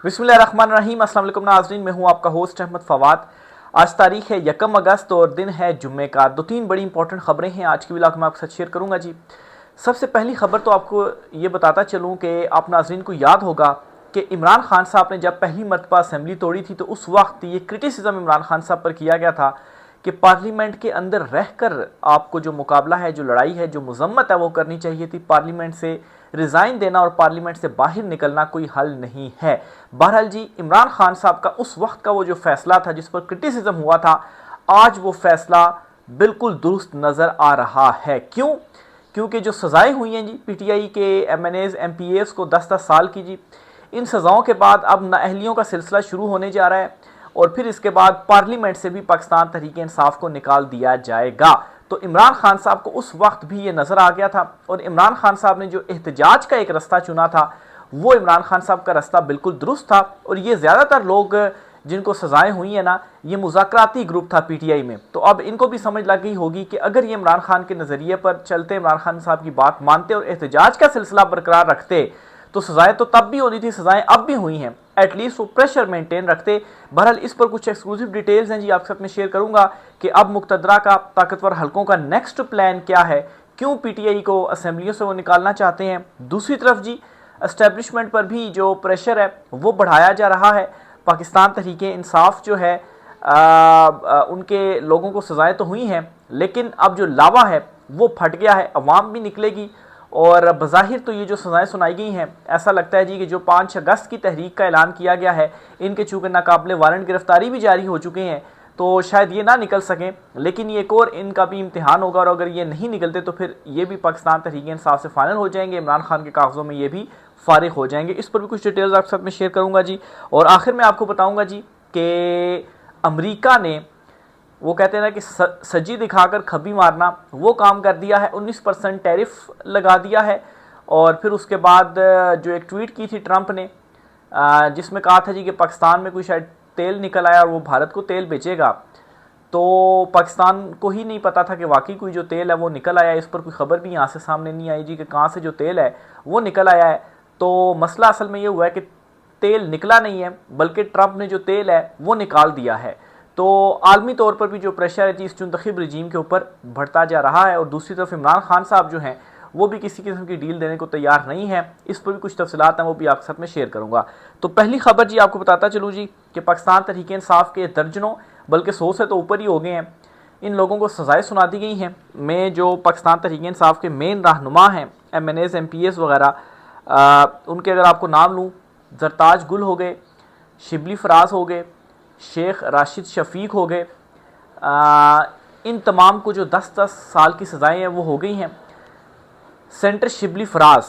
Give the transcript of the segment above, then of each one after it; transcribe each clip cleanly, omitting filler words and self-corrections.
बिस्मिल्लाहिर्रहमानिर्रहीम। अस्सलाम वालेकुम नाज़रीन, मैं हूं आपका होस्ट अहमद फवाद। आज तारीख है 1 अगस्त और दिन है जुम्मे का। दो तीन बड़ी इंपॉर्टेंट खबरें हैं आज की व्लॉग में आपके साथ शेयर करूंगा जी। सबसे पहली खबर तो आपको ये बताता चलूं कि आप नाज़रीन को याद होगा कि इमरान खान साहब ने जब पहली मरतबा असेंबली तोड़ी थी तो उस वक्त ये क्रिटिसिज्म इमरान खान साहब पर किया गया था कि पार्लियामेंट के अंदर रहकर आपको जो मुकाबला है, जो लड़ाई है, जो मजम्मत है वो करनी चाहिए थी। पार्लियामेंट से रिज़ाइन देना और पार्लियामेंट से बाहर निकलना कोई हल नहीं है। बहरहाल जी, इमरान खान साहब का उस वक्त का वो जो फैसला था जिस पर क्रिटिसिज्म हुआ था, आज वो फैसला बिल्कुल दुरुस्त नज़र आ रहा है। क्यों? क्योंकि जो सज़ाएं हुई हैं जी पीटीआई के एमएनएज एमपीएस को 10-10 साल की जी, इन सज़ाओं के बाद अब नाअहलियों का सिलसिला शुरू होने जा रहा है और फिर इसके बाद पार्लियामेंट से भी पाकिस्तान तहरीक इंसाफ को निकाल दिया जाएगा। तो इमरान खान साहब को उस वक्त भी ये नज़र आ गया था और इमरान खान साहब ने जो एहतजाज का एक रास्ता चुना था वो इमरान खान साहब का रास्ता बिल्कुल दुरुस्त था। और ये ज़्यादातर लोग जिनको सज़ाएं हुई हैं ना, ये मुज़ाकराती ग्रुप था पीटीआई में, तो अब इनको भी समझ लग गई होगी कि अगर ये इमरान खान के नज़रिए पर चलते, इमरान खान साहब की बात मानते और एहतजाज का सिलसिला बरकरार रखते तो सज़ाएं तो तब भी होनी थी, सज़ाएं अब भी हुई हैं, एटलीस्ट वो प्रेशर मेंटेन रखते। बहरहाल इस पर कुछ एक्सक्लूसिव डिटेल्स हैं जी, आपके साथ में शेयर करूंगा कि अब मुक्तदरा का ताकतवर हलकों का नेक्स्ट प्लान क्या है, क्यों पीटीआई को असेंबलियों से वो निकालना चाहते हैं। दूसरी तरफ जी, एस्टेब्लिशमेंट पर भी जो प्रेशर है वो बढ़ाया जा रहा है। पाकिस्तान तहरीक इंसाफ जो है उनके लोगों को सज़ाएं तो हुई हैं, लेकिन अब जो लावा है वो फट गया है, अवाम भी निकलेगी। और बज़ाहिर तो ये जो सज़ाएं सुनाई गई हैं, ऐसा लगता है जी कि जो 5 अगस्त की तहरीक का ऐलान किया गया है, इनके चूँकि नाकाबिले वारंट गिरफ्तारी भी जारी हो चुके हैं तो शायद ये ना निकल सकें, लेकिन ये एक और इनका भी इम्तिहान होगा और अगर ये नहीं निकलते तो फिर ये भी पाकिस्तान तहरीक इंसाफ से फाइनल हो जाएंगे, इमरान खान के कागज़ों में ये भी फारिग हो जाएंगे। इस पर भी कुछ डिटेल्स आपके साथ में शेयर करूँगा जी। और आखिर में आपको बताऊँगा जी कि अमरीका ने, वो कहते हैं ना कि सज्जी दिखाकर खबी मारना, वो काम कर दिया है। 19% टैरिफ लगा दिया है और फिर उसके बाद जो एक ट्वीट की थी ट्रंप ने जिसमें कहा था जी कि पाकिस्तान में कोई शायद तेल निकल आया और वो भारत को तेल बेचेगा, तो पाकिस्तान को ही नहीं पता था कि वाकई कोई जो तेल है वो निकल आया। इस पर कोई ख़बर भी यहाँ से सामने नहीं आई जी कि कहाँ से जो तेल है वो निकल आया है। तो मसला असल में ये हुआ है कि तेल निकला नहीं है, बल्कि ट्रंप ने जो तेल है वो निकाल दिया है। तो आलमी तौर पर भी जो प्रेशर है जी इस चुंतखिब रजीम के ऊपर बढ़ता जा रहा है और दूसरी तरफ इमरान खान साहब जो हैं वो भी किसी किस्म की डील देने को तैयार नहीं है। इस पर भी कुछ तफसीलात हैं, वो भी आपके साथ में शेयर करूंगा। तो पहली खबर जी आपको बताता चलूँ जी कि पाकिस्तान तहरीक इंसाफ के दर्जनों, बल्कि 100 से तो ऊपर ही हो गए हैं, इन लोगों को सज़ाएं सुना दी गई हैं। में जो पाकिस्तान तहरीक इंसाफ के मेन रहनुमा हैं, MNAs MPS वगैरह, उनके अगर आपको नाम लूँ, जरताज गुल हो गए, शिबली फराज हो गए, शेख राशिद शफीक हो गए, इन तमाम को जो 10-10 साल की सज़ाएँ हैं वो हो गई हैं। सेंटर शिबली फराज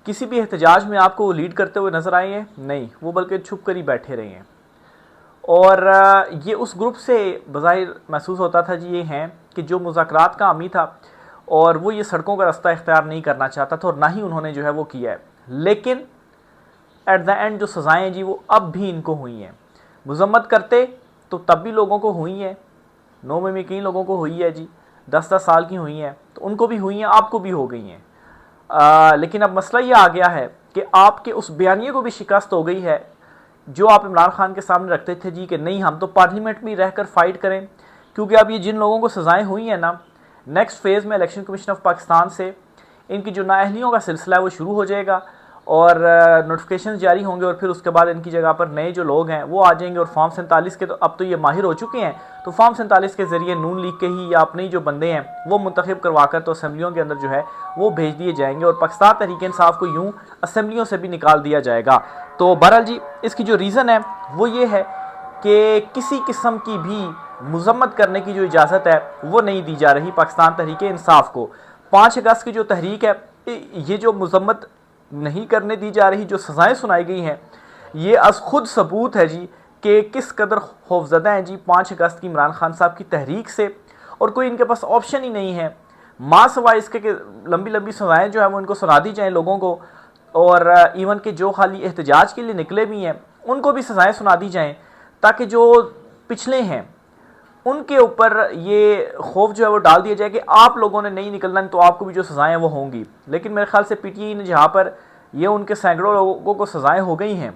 किसी भी एहतजाज में आपको वो लीड करते हुए नज़र आए हैं? नहीं, वो बल्कि छुप कर ही बैठे रहे हैं। और ये उस ग्रुप से बज़ाहिर महसूस होता था जी ये हैं कि जो मुज़ाकरात का हामी था और वो ये सड़कों का रास्ता इख्तियार नहीं करना चाहता था और ना ही उन्होंने जो है वो किया है। लेकिन एट द एंड जो सज़ाएँ जी वो अब भी इनको हुई हैं। मजम्मत करते तो तब भी लोगों को हुई है, 9 में कई लोगों को हुई है जी, 10-10 साल की हुई हैं, तो उनको भी हुई हैं, आपको भी हो गई हैं। लेकिन अब मसला ये आ गया है कि आपके उस बयानिए को भी शिकस्त हो गई है जो आप इमरान खान के सामने रखते थे जी कि नहीं हम तो पार्लियामेंट में रहकर फाइट करें। क्योंकि अब ये जिन लोगों को सज़ाएँ हुई हैं ना, नेक्स्ट फेज़ में इलेक्शन कमीशन ऑफ पाकिस्तान से इनकी जो नाअहलियों का सिलसिला है वो शुरू हो जाएगा और नोटिफिकेशन जारी होंगे और फिर उसके बाद इनकी जगह पर नए जो लोग हैं वो आ जाएंगे। और फॉर्म 47 के तो अब तो ये माहिर हो चुके हैं, तो फॉर्म 47 के ज़रिए नून लीग के ही या अपने ही जो बंदे हैं वो मुंतखब करवा कर तो असेंबलियों के अंदर जो है वो भेज दिए जाएंगे और पाकिस्तान तहरीक इंसाफ को यूँ असेंबलियों से भी निकाल दिया जाएगा। तो बहरहाल जी, इसकी जो रीज़न है वो ये है कि किसी किस्म की भी मजम्मत करने की जो इजाज़त है वो नहीं दी जा रही पाकिस्तान तहरीक इंसाफ को। 5 अगस्त की जो तहरीक है, ये जो मजम्मत नहीं करने दी जा रही, जो सज़ाएं सुनाई गई हैं, ये अस खुद सबूत है जी कि किस कदर खौफज़दा हैं जी 5 अगस्त की इमरान खान साहब की तहरीक से। और कोई इनके पास ऑप्शन ही नहीं है माँ सवाए इसके कि लंबी लंबी सज़ाएँ जो है वो इनको सुना दी जाएँ लोगों को, और इवन के जो खाली एहतजाज के लिए निकले भी हैं उनको भी सज़ाएँ सुना दी जाएँ, ताकि जो पिछले हैं उनके ऊपर ये खौफ जो है वो डाल दिया जाए कि आप लोगों ने नहीं निकलना तो आपको भी जो सज़ाएं वो होंगी। लेकिन मेरे ख्याल से पीटीआई ने जहाँ पर ये उनके सैकड़ों लोगों को सज़ाएं हो गई हैं,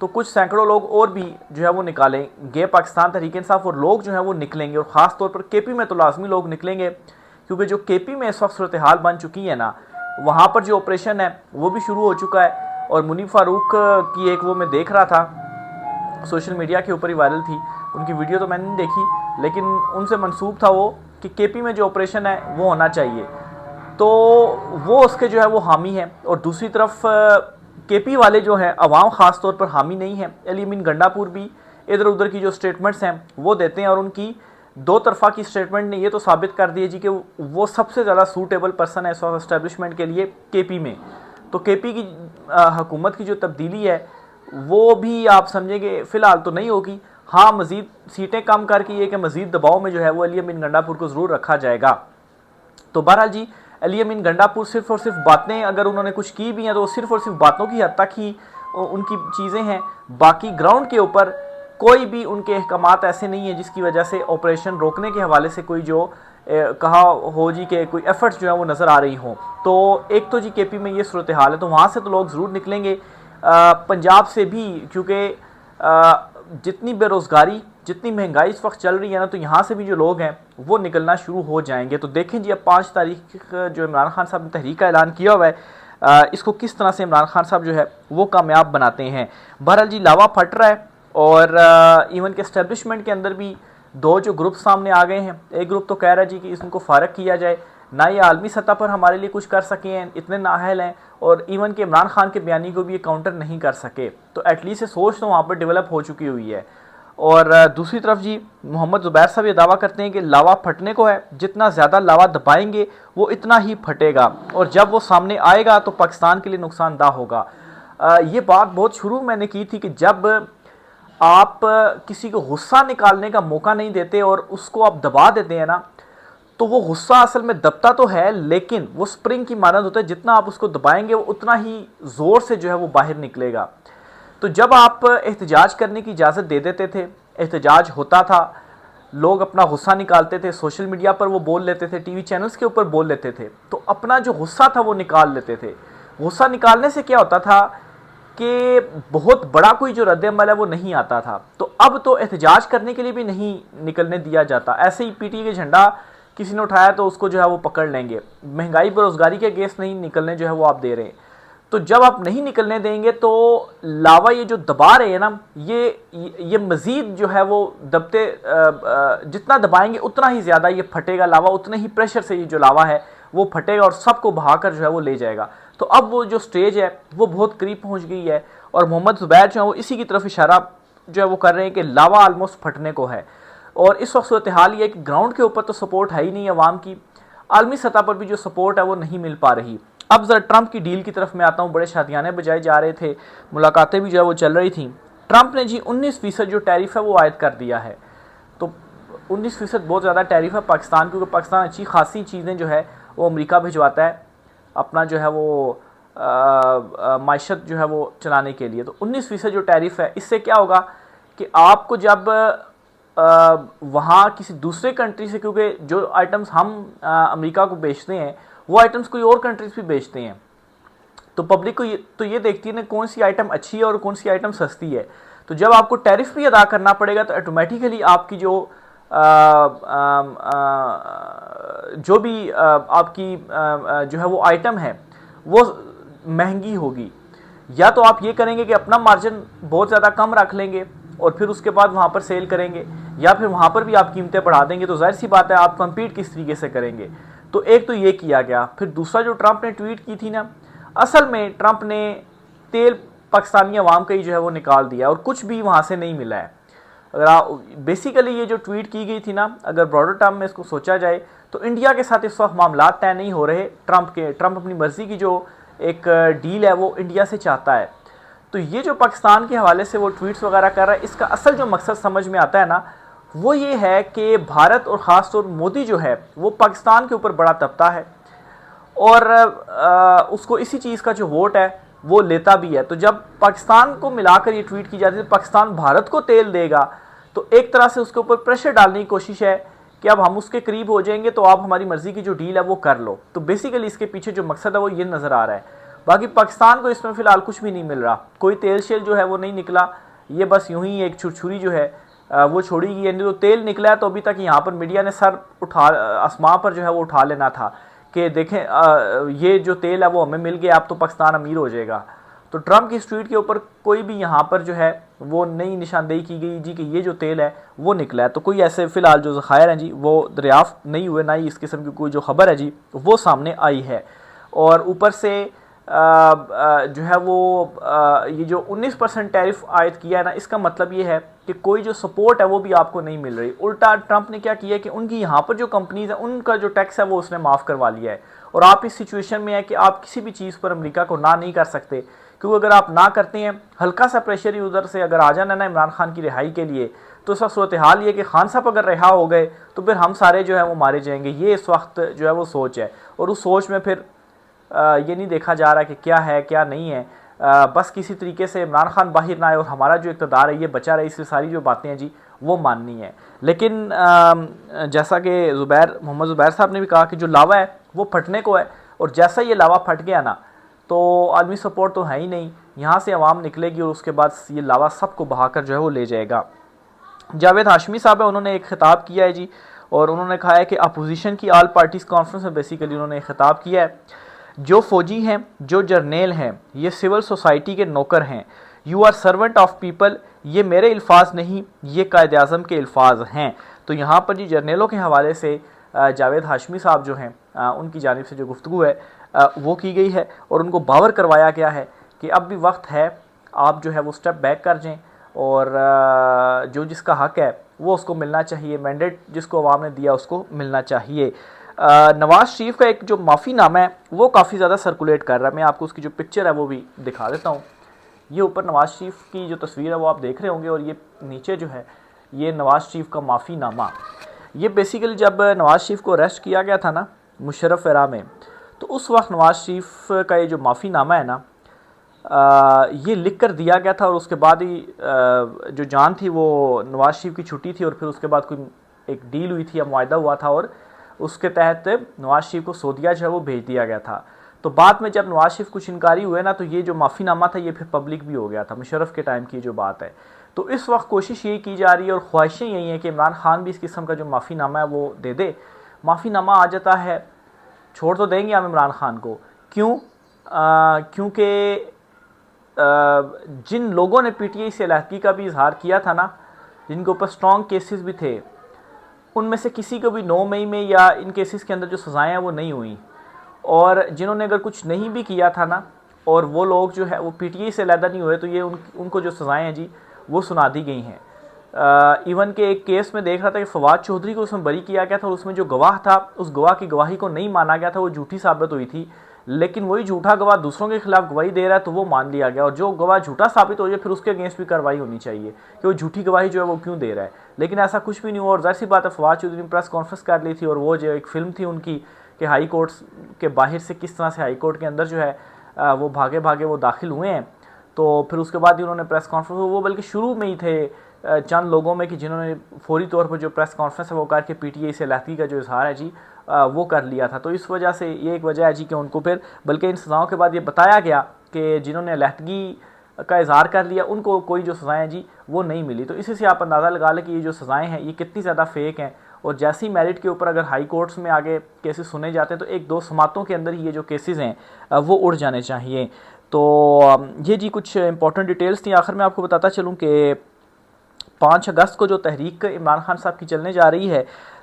तो कुछ सैकड़ों लोग और भी जो है वो निकालेंगे पाकिस्तान तहरीक इंसाफ, और लोग जो है वो निकलेंगे, और ख़ास तौर पर केपी में तो लाजमी लोग निकलेंगे, क्योंकि जो केपी में इस वक्त सूरत हाल बन चुकी है ना, वहाँ पर जो ऑपरेशन है वो भी शुरू हो चुका है। और मुनीब फ़ारूक की एक वो मैं देख रहा था, सोशल मीडिया के ऊपर ही वायरल थी, उनकी वीडियो तो मैंने नहीं देखी, लेकिन उनसे मंसूब था वो कि केपी में जो ऑपरेशन है वो होना चाहिए, तो वो उसके जो है वो हामी हैं। और दूसरी तरफ केपी वाले जो हैं अवाम ख़ास तौर पर हामी नहीं है। अली अमीन गंडापुर भी इधर उधर की जो स्टेटमेंट्स हैं वो देते हैं, और उनकी दो तरफा की स्टेटमेंट ने ये तो साबित कर दिया जी कि वो सबसे ज़्यादा सूटेबल पर्सन है इस वक्त एस्टेब्लिशमेंट के लिए केपी में। तो केपी की हुकूमत की जो तब्दीली है वो भी आप समझेंगे फ़िलहाल तो नहीं होगी। हाँ, मज़ीद सीटें कम करके ये कि मज़ीद दबाव में जो है वो अली अमीन गंडापुर को ज़रूर रखा जाएगा। तो बहरहाल जी, अली अमीन गंडापुर सिर्फ़ और सिर्फ बातें अगर उन्होंने कुछ की भी हैं तो सिर्फ़ और सिर्फ बातों की हद तक ही उनकी चीज़ें हैं, बाकी ग्राउंड के ऊपर कोई भी उनके अहकामात ऐसे नहीं है जिसकी वजह से ऑपरेशन रोकने के हवाले से कोई जो कहा हो जी कि कोई एफर्ट्स जो है वो नज़र आ रही हों। तो एक तो जी केपी में ये सूरत हाल है, तो वहाँ से तो लोग ज़रूर निकलेंगे, पंजाब से भी, क्योंकि जितनी बेरोज़गारी, जितनी महंगाई इस वक्त चल रही है ना, तो यहाँ से भी जो लोग हैं वो निकलना शुरू हो जाएंगे। तो देखें जी, अब 5 तारीख जो इमरान खान साहब ने तहरीक का ऐलान किया हुआ है, इसको किस तरह से इमरान खान साहब जो है वो कामयाब बनाते हैं। बहरहाल जी, लावा फट रहा है, और इवन के एस्टेब्लिशमेंट के अंदर भी दो जो ग्रुप सामने आ गए हैं। एक ग्रुप तो कह रहा है जी कि इसको फ़ारग किया जाए, ना ये आलमी सतह पर हमारे लिए कुछ कर सके हैं, इतने नाअहल हैं, और इवन के इमरान खान के बयानी को भी ये काउंटर नहीं कर सके। तो एटलीस्ट ये सोच तो वहाँ पर डेवलप हो चुकी हुई है। और दूसरी तरफ जी, मोहम्मद ज़ुबैर साहब ये दावा करते हैं कि लावा फटने को है, जितना ज़्यादा लावा दबाएंगे वो इतना ही फटेगा, और जब वो सामने आएगा तो पाकिस्तान के लिए नुकसानदा होगा। ये बात बहुत शुरू मैंने की थी कि जब आप किसी को गुस्सा निकालने का मौका नहीं देते और उसको आप दबा देते हैं ना, तो वो गुस्सा असल में दबता तो है, लेकिन वो स्प्रिंग की मानद होता है, जितना आप उसको दबाएंगे वो उतना ही ज़ोर से जो है वो बाहर निकलेगा। तो जब आप एहतजाज करने की इजाज़त दे देते थे, एहतजाज होता था, लोग अपना गुस्सा निकालते थे, सोशल मीडिया पर वो बोल लेते थे, टीवी चैनल्स के ऊपर बोल लेते थे, तो अपना जो गुस्सा था वो निकाल लेते थे। गुस्सा निकालने से क्या होता था कि बहुत बड़ा कोई जो रद्द-ए-अमल है वो नहीं आता था। तो अब तो एहतजाज करने के लिए भी नहीं निकलने दिया जाता। ऐसे ही पीटीआई के झंडा किसी ने उठाया तो उसको जो है वो पकड़ लेंगे। महंगाई बेरोज़गारी के अगेंस्ट नहीं निकलने जो है वो आप दे रहे हैं। तो जब आप नहीं निकलने देंगे तो लावा ये जो दबा रहे हैं ना, ये मज़ीद जो है वो दबते, जितना दबाएंगे उतना ही ज़्यादा ये फटेगा लावा, उतने ही प्रेशर से ये जो लावा है वो फटेगा और सबको बहाकर जो है वो ले जाएगा। तो अब वो जो स्टेज है वो बहुत करीब पहुंच गई है, और मोहम्मद ज़ुबैर जो है वो इसी की तरफ इशारा जो है वो कर रहे हैं कि लावा आलमोस्ट फटने को है। और इस वक्त सूरत हाल ये है कि ग्राउंड के ऊपर तो सपोर्ट है ही नहीं अवाम की, आलमी सतह पर भी जो सपोर्ट है वो नहीं मिल पा रही। अब ज़रा ट्रंप की डील की तरफ मैं आता हूँ। बड़े शादियाने बजाए जा रहे थे, मुलाकातें भी जो है वो चल रही थी। ट्रंप ने जी 19% जो टैरिफ है वो आयद कर दिया है। तो 19% बहुत ज़्यादा टैरिफ है पाकिस्तान, क्योंकि पाकिस्तान अच्छी खासी चीज़ें जो है वो अमेरिका भिजवाता है अपना जो है वो मायशत जो है वो चलाने के लिए। तो 19% जो टैरिफ है, इससे क्या होगा कि आपको जब वहाँ किसी दूसरे कंट्री से, क्योंकि जो आइटम्स हम अमेरिका को बेचते हैं वो आइटम्स कोई और कंट्रीज भी बेचते हैं, तो पब्लिक को ये देखती है ना कौन सी आइटम अच्छी है और कौन सी आइटम सस्ती है। तो जब आपको टैरिफ भी अदा करना पड़ेगा तो ऑटोमेटिकली आपकी जो भी आपकी जो है वो आइटम है वो महंगी होगी। या तो आप ये करेंगे कि अपना मार्जिन बहुत ज़्यादा कम रख लेंगे और फिर उसके बाद वहाँ पर सेल करेंगे, या फिर वहाँ पर भी आप कीमतें बढ़ा देंगे। तो जाहिर सी बात है आप कंपीट किस तरीके से करेंगे। तो एक तो ये किया गया। फिर दूसरा जो ट्रंप ने ट्वीट की थी ना, असल में ट्रंप ने तेल पाकिस्तानी अवाम का ही जो है वो निकाल दिया और कुछ भी वहाँ से नहीं मिला है। अगर आप बेसिकली ये जो ट्वीट की गई थी ना, अगर ब्रॉडर टर्म में इसको सोचा जाए तो इंडिया के साथ इस वक्त मामला तय नहीं हो रहे ट्रंप अपनी मर्जी की जो एक डील है वो इंडिया से चाहता है। तो ये जो पाकिस्तान के हवाले से वो ट्वीट्स वगैरह कर रहा है, इसका असल जो मकसद समझ में आता है ना, वो ये है कि भारत और ख़ास तौर मोदी जो है वो पाकिस्तान के ऊपर बड़ा तबता है और उसको इसी चीज़ का जो वोट है वो लेता भी है। तो जब पाकिस्तान को मिलाकर ये ट्वीट की जाती है पाकिस्तान भारत को तेल देगा, तो एक तरह से उसके ऊपर प्रेशर डालने की कोशिश है कि अब हम उसके करीब हो जाएंगे तो आप हमारी मर्ज़ी की जो डील है वो कर लो। तो बेसिकली इसके पीछे जो मकसद है वो ये नज़र आ रहा है। बाकी पाकिस्तान को इसमें फ़िलहाल कुछ भी नहीं मिल रहा, कोई तेल शेल जो है वो नहीं निकला, ये बस यूं ही एक छुरछुरी जो है वो छोड़ी गई है। नहीं तो तेल निकला है तो अभी तक यहाँ पर मीडिया ने सर उठा आसमां पर जो है वो उठा लेना था कि देखें ये जो तेल है वो हमें मिल गया, अब तो पाकिस्तान अमीर हो जाएगा। तो ट्रंप की स्ट्रीट के ऊपर कोई भी यहाँ पर जो है वो नई निशानदेही की गई जी कि ये जो तेल है वो निकला है। तो कोई ऐसे फ़िलहाल जो ज़खायर हैं जी वो दरियाफ्त नहीं हुए, ना ही इस किस्म की कोई जो खबर है जी वो सामने आई है। और ऊपर से जो है वो ये जो 19% टैरिफ आयद किया है ना, इसका मतलब ये है कि कोई जो सपोर्ट है वो भी आपको नहीं मिल रही। उल्टा ट्रंप ने क्या किया कि उनकी यहाँ पर जो कंपनीज है उनका जो टैक्स है वो उसने माफ़ करवा लिया है। और आप इस सिचुएशन में है कि आप किसी भी चीज़ पर अमेरिका को ना नहीं कर सकते, क्योंकि अगर आप ना करते हैं, हल्का सा प्रेशर ही उधर से अगर आ जाना ना इमरान खान की रिहाई के लिए, तो इसका सूरत हाल ये कि खान साहब अगर रिहा हो गए तो फिर हम सारे जो है वो मारे जाएंगे। ये इस वक्त जो है वो सोच है, और उस सोच में फिर ये नहीं देखा जा रहा कि क्या है क्या नहीं है। बस किसी तरीके से इमरान खान बाहर ना आए और हमारा जो इक़्तिदार है ये बचा रहे, इससे सारी जो बातें हैं जी वो माननी है। लेकिन जैसा कि मोहम्मद ज़ुबैर साहब ने भी कहा कि जो लावा है वो फटने को है, और जैसा ये लावा फट गया ना तो आलमी सपोर्ट तो है ही नहीं, यहाँ से अवाम निकलेगी और उसके बाद ये लावा सबको बहाकर जो है वो ले जाएगा। जावेद हाशमी साहब है, उन्होंने एक खिताब किया है जी, और उन्होंने कहा है कि अपोजिशन की ऑल पार्टीज़ कॉन्फ्रेंस में बेसिकली उन्होंने एक खिताब किया है, जो फौजी हैं, जो जर्नेल हैं, ये सिविल सोसाइटी के नौकर हैं, you are servant of people, ये मेरे अल्फाज नहीं, ये कायद आज़म के अल्फाज हैं। तो यहाँ पर जी जर्नेलों के हवाले से जावेद हाशमी साहब जो हैं उनकी जानिब से जो गुफ्तगू है वो की गई है, और उनको बावर करवाया गया है कि अब भी वक्त है, आप जो है वो स्टेप बैक कर जाएँ, और जो जिसका हक़ है वो उसको मिलना चाहिए, मैंडेट जिसको अवाम ने दिया उसको मिलना चाहिए। नवाज़ शरीफ का एक जो माफ़ीनामा है वो काफ़ी ज़्यादा सर्कुलेट कर रहा है, मैं आपको उसकी जो पिक्चर है वो भी दिखा देता हूँ। ये ऊपर नवाज़ शरीफ की जो तस्वीर है वो आप देख रहे होंगे, और ये नीचे जो है ये नवाज़ शरीफ का माफ़ीनामा। ये बेसिकली जब नवाज़ शरीफ को अरेस्ट किया गया था ना मुशर्रफ एरा में, तो उस वक्त नवाज़ शरीफ का ये जो माफ़ीनामा है ना ये लिख कर दिया गया था, और उसके बाद ही जो जान थी वो नवाज़ शरीफ की छुट्टी थी, और फिर उसके बाद कोई एक डील हुई थी या मुआहदा हुआ था, और उसके तहत नवाज़ शरीफ को सऊदीया जो है वो भेज दिया गया था। तो बाद में जब नवाज़ शरीफ कुछ इनकारी हुए ना, तो ये जो माफ़ीनामा था ये फिर पब्लिक भी हो गया था, मुशर्रफ के टाइम की जो बात है। तो इस वक्त कोशिश यही की जा रही है और ख्वाहिशें यही हैं कि इमरान खान भी इस किस्म का जो माफ़ीनामा है वो दे दे। माफ़ीनामा आ जाता है, छोड़ तो देंगे हम इमरान खान को, क्यों? क्योंकि जिन लोगों ने पीटीआई से अलहदगी का भी इजहार किया था ना, जिनके ऊपर स्ट्रॉन्ग केसेस भी थे, उनमें से किसी को भी 9 मई में या इन केसेस के अंदर जो सज़ाएँ हैं वो नहीं हुई। और जिन्होंने अगर कुछ नहीं भी किया था ना, और वो लोग जो है वो पीटीआई से अलहदा नहीं हुए, तो ये उनको जो सज़ाएँ हैं जी वो सुना दी गई हैं। इवन के एक केस में देख रहा था कि फवाद चौधरी को उसमें बरी किया गया था, और उसमें जो गवाह था उस गवाह की गवाही को नहीं माना गया था, वो झूठी साबित हुई थी। लेकिन वही झूठा गवाह दूसरों के खिलाफ गवाही दे रहा है तो वो मान लिया गया, और जो गवाह झूठा साबित हो जाए फिर उसके अगेंस्ट भी कार्रवाई होनी चाहिए कि वो झूठी गवाही जो है वो क्यों दे रहा है। लेकिन ऐसा कुछ भी नहीं हुआ, और जाहिर सी बात है फवाद चौधरी ने प्रेस कॉन्फ्रेंस कर ली थी, और वो जो एक फ़िल्म थी उनकी कि हाई कोर्ट के बाहर से किस तरह से हाई कोर्ट के अंदर जो है वो भागे भागे वो दाखिल हुए हैं। तो फिर उसके बाद ही उन्होंने प्रेस कॉन्फ्रेंस, वो बल्कि शुरू में ही थे चंद लोगों में कि जिन्होंने फौरी तौर पर जो प्रेस कॉन्फ्रेंस है वो करके पीटीआई से अलहदगी का जो इजहार है जी वो कर लिया था। तो इस वजह से ये एक वजह है जी कि उनको फिर बल्कि इन सज़ाओं के बाद ये बताया गया कि जिन्होंने अलहदगी का इजहार कर लिया उनको कोई जो सज़ाएँ हैं जी वो नहीं मिली। तो इसी से आप अंदाज़ा लगा लें कि ये जो सज़ाएँ हैं ये कितनी ज़्यादा फेक हैं, और जैसी मेरिट के ऊपर अगर हाई कोर्ट्स में आगे केसेस सुने जाते हैं तो एक दो समातों के अंदर ही ये जो केसेस हैं वो उड़ जाने चाहिए। तो ये जी कुछ इंपॉर्टेंट डिटेल्स थी। आखिर में आपको बताता चलूँ कि 5 अगस्त को जो तहरीक इमरान खान साहब की चलने जा रही है,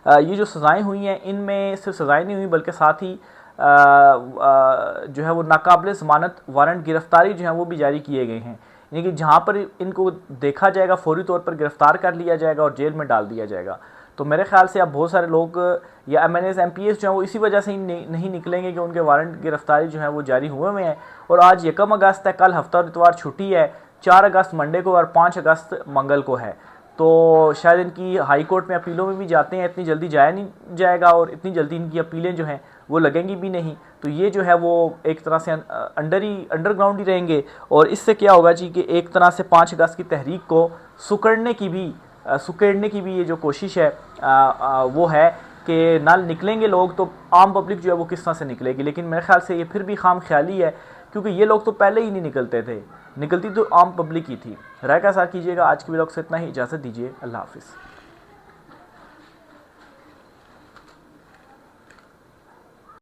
ये जो सज़ाएँ हुई हैं इनमें सिर्फ सज़ाएँ नहीं हुई बल्कि साथ ही जो है वो नाकाबिल ज़मानत वारंट गिरफ्तारी जो है वो भी जारी किए गए हैं, यानी कि जहाँ पर इनको देखा जाएगा फौरी तौर पर गिरफ़्तार कर लिया जाएगा और जेल में डाल दिया जाएगा। तो मेरे ख्याल से अब बहुत सारे लोग या MNAs MPs जो हैं वो इसी वजह से ही नहीं निकलेंगे कि उनके वारंट गिरफ्तारी जो है वो जारी हुए हुए हैं। और आज 1 अगस्त है, कल हफ्ता और इतवार छुट्टी है, 4 अगस्त मंडे को और 5 अगस्त मंगल को है। तो शायद इनकी हाई कोर्ट में अपीलों में भी जाते हैं, इतनी जल्दी जाया नहीं जाएगा और इतनी जल्दी इनकी अपीलें जो हैं वो लगेंगी भी नहीं। तो ये जो है वो एक तरह से अंडरग्राउंड ही रहेंगे, और इससे क्या होगा जी कि एक तरह से 5 अगस्त की तहरीक को सुकड़ने की भी ये जो कोशिश है वो है कि ना निकलेंगे लोग तो आम पब्लिक जो है वो किस तरह से निकलेगी। लेकिन मेरे ख्याल से ये फिर भी खाम ख्याली है क्योंकि ये लोग तो पहले ही नहीं निकलते थे, निकलती तो आम पब्लिक ही थी। राय का साथ कीजिएगा। आज की व्लॉग से इतना ही, इजाज़त दीजिए, अल्लाह हाफिज़।